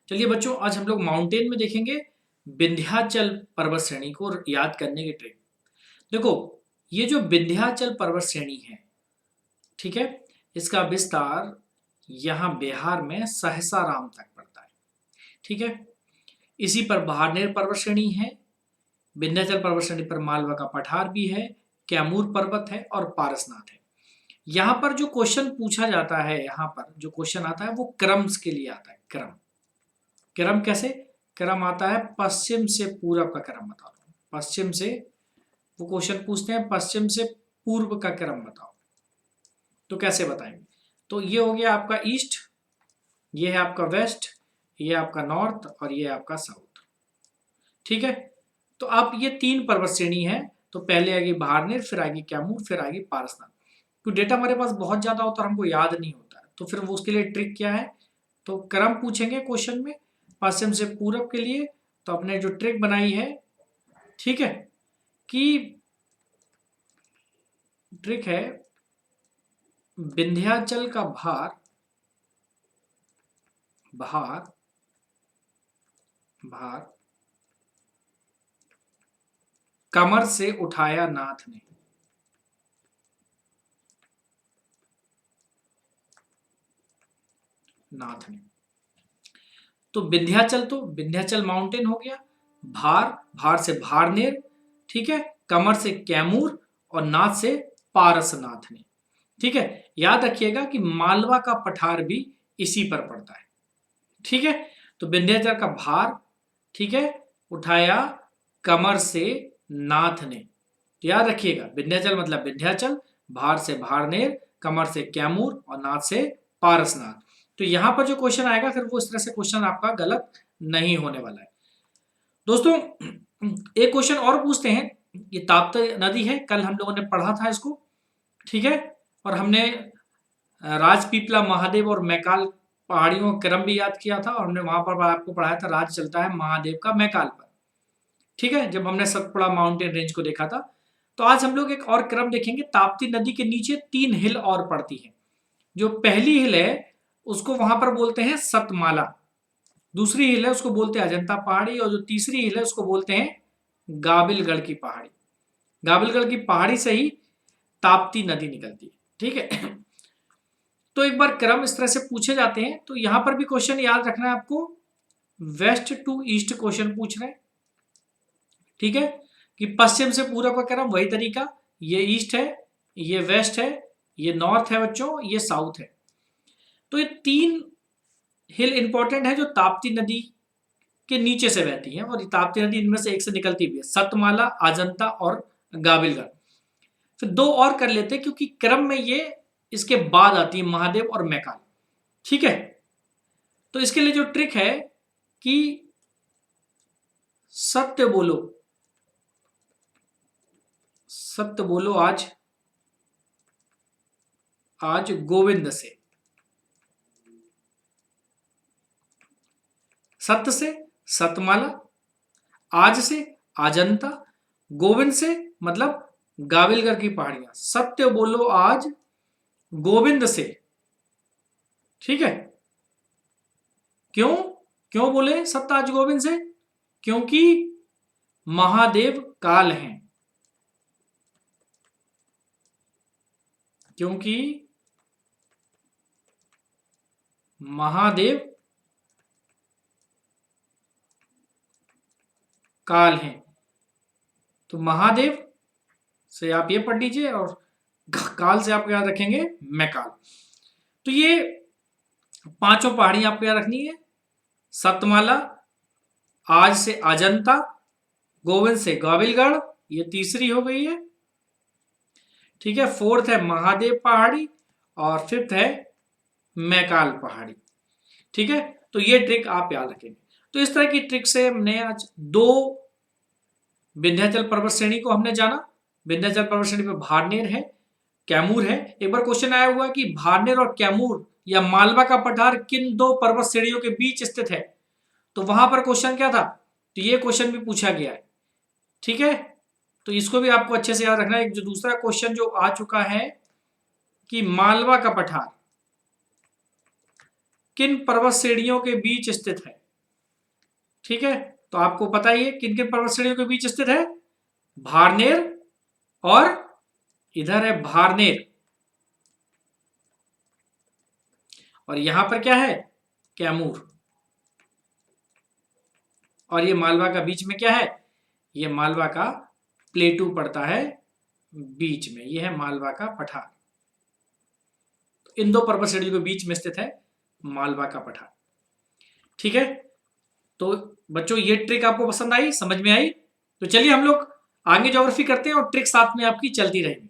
चलिए बच्चों, आज हम लोग माउंटेन में देखेंगे विंध्याचल पर्वत श्रेणी को याद करने की ट्रिक। देखो, ये जो विंध्याचल पर्वत श्रेणी है, ठीक है, इसका विस्तार यहाँ बिहार में सहसाराम तक पड़ता है। ठीक है, इसी पर महानेर पर्वत श्रेणी है, विंध्याचल पर्वत श्रेणी पर मालवा का पठार भी है, कैमूर पर्वत है और पारसनाथ है। यहाँ पर जो क्वेश्चन पूछा जाता है, यहाँ पर जो क्वेश्चन आता है वो क्रम्स के लिए आता है। क्रम कैसे? क्रम आता है पश्चिम से पूरब का क्रम बता दो। पश्चिम से वो क्वेश्चन पूछते हैं, पश्चिम से पूर्व का क्रम बताओ, तो कैसे बताएंगे? तो ये हो गया आपका ईस्ट, ये है आपका वेस्ट, ये आपका नॉर्थ और ये आपका साउथ। ठीक है, तो आप ये तीन पर्वत श्रेणी है, तो पहले आएगी महानेर, फिर आएगी कैमूर, फिर आएगी पारसनाथ। तो डेटा हमारे पास बहुत ज्यादा होता है, हमको याद नहीं होता है, तो फिर वो उसके लिए ट्रिक क्या है, तो क्रम पूछेंगे क्वेश्चन में पश्चिम से पूरब के लिए। तो अपने जो ट्रिक बनाई है, ठीक है, कि ट्रिक है विंध्याचल का भार भार भार कमर से उठाया नाथ ने। तो विंध्याचल माउंटेन हो गया, भार से भारनेर, ठीक है, कमर से कैमूर और नाथ से पारसनाथ ने। ठीक है, याद रखिएगा कि मालवा का पठार भी इसी पर पड़ता है। ठीक है, तो विंध्याचल का भार, ठीक है, उठाया कमर से नाथ ने। तो याद रखिएगा, विंध्याचल मतलब विंध्याचल, भार से भारनेर, कमर से कैमूर और नाथ से पारसनाथ। तो यहां पर जो क्वेश्चन आएगा फिर वो इस तरह से क्वेश्चन आपका गलत नहीं होने वाला है। दोस्तों, एक क्वेश्चन और पूछते हैं। ये ताप्ती नदी है, कल हम लोगों ने पढ़ा था इसको, ठीक है, और हमने राजपीपला, महादेव और मैकाल पहाड़ियों का क्रम भी याद किया था, और हमने वहां पर आपको पढ़ाया था राज चलता है महादेव का मैकाल पर। ठीक है, जब हमने सतपुड़ा माउंटेन रेंज को देखा था। तो आज हम लोग एक और क्रम देखेंगे। ताप्ती नदी के नीचे 3 हिल और पड़ती है। जो पहली हिल है उसको वहां पर बोलते हैं सतमाला, दूसरी हिल है उसको बोलते हैं अजंता पहाड़ी, और जो तीसरी हिल है उसको बोलते हैं गाबिलगढ़ की पहाड़ी। गाबिलगढ़ की पहाड़ी से ही ताप्ती नदी निकलती है। ठीक है, तो एक बार क्रम इस तरह से पूछे जाते हैं। तो यहां पर भी क्वेश्चन याद रखना है आपको, वेस्ट टू ईस्ट क्वेश्चन पूछ रहे हैं। ठीक है, कि पश्चिम से पूरब का क्रम, वही तरीका, ये ईस्ट है, ये वेस्ट है, ये नॉर्थ है बच्चों, ये साउथ है। तो ये 3 हिल इंपॉर्टेंट है जो ताप्ती नदी के नीचे से बहती है, और ताप्ती नदी इनमें से एक से निकलती भी है, सतमाला, अजंता और गाबिलगढ़। फिर 2 और कर लेते हैं क्योंकि क्रम में ये इसके बाद आती है महादेव और मैकाल। ठीक है, तो इसके लिए जो ट्रिक है कि सत्य बोलो, सत्य बोलो आज गोविंद से। सत्य से सतमाला, आज से अजंता, गोविंद से मतलब गाबिलगढ़ की पहाड़ियां। सत्य बोलो आज गोविंद से। ठीक है, क्यों क्यों बोले सत्य आज गोविंद से? क्योंकि महादेव काल हैं, क्योंकि महादेव काल हैं। तो महादेव से आप ये पढ़ लीजिए, और काल से आप याद रखेंगे मैकाल। तो ये 5 पहाड़ी आपको याद रखनी है। सतमाला, आज से अजंता, गोविंद से गाबिलगढ़, ये तीसरी हो गई है। ठीक है, 4th है महादेव पहाड़ी, और 5th है मैकाल पहाड़ी। ठीक है, तो ये ट्रिक आप याद रखेंगे। तो इस तरह की ट्रिक से हमने आज 2 विंध्याचल पर्वत श्रेणी को हमने जाना। विंध्याचल पर्वत श्रेणी पे भारनेर है, कैमूर है। एक बार क्वेश्चन आया हुआ कि भारनेर और कैमूर या मालवा का पठार किन 2 पर्वत श्रेणियों के बीच स्थित है, तो वहां पर क्वेश्चन क्या था, तो ये क्वेश्चन भी पूछा गया है। ठीक है, तो इसको भी आपको अच्छे से याद रखना है। जो दूसरा क्वेश्चन जो आ चुका है कि मालवा का पठार किन पर्वत श्रेणियों के बीच स्थित है, ठीक है, तो आपको पता ही है किन किन पर्वत श्रेणियों के बीच स्थित है, भारनेर और इधर है भारनेर, और यहां पर क्या है, कैमूर, और ये मालवा का बीच में क्या है, ये मालवा का प्लेटू पड़ता है बीच में, ये है मालवा का पठार। इन दो पर्वत श्रेणियों के बीच में स्थित है मालवा का पठार। ठीक है, तो बच्चों ये ट्रिक आपको पसंद आई, समझ में आई? तो चलिए हम लोग आगे ज्योग्राफी करते हैं और ट्रिक साथ में आपकी चलती रहेंगी।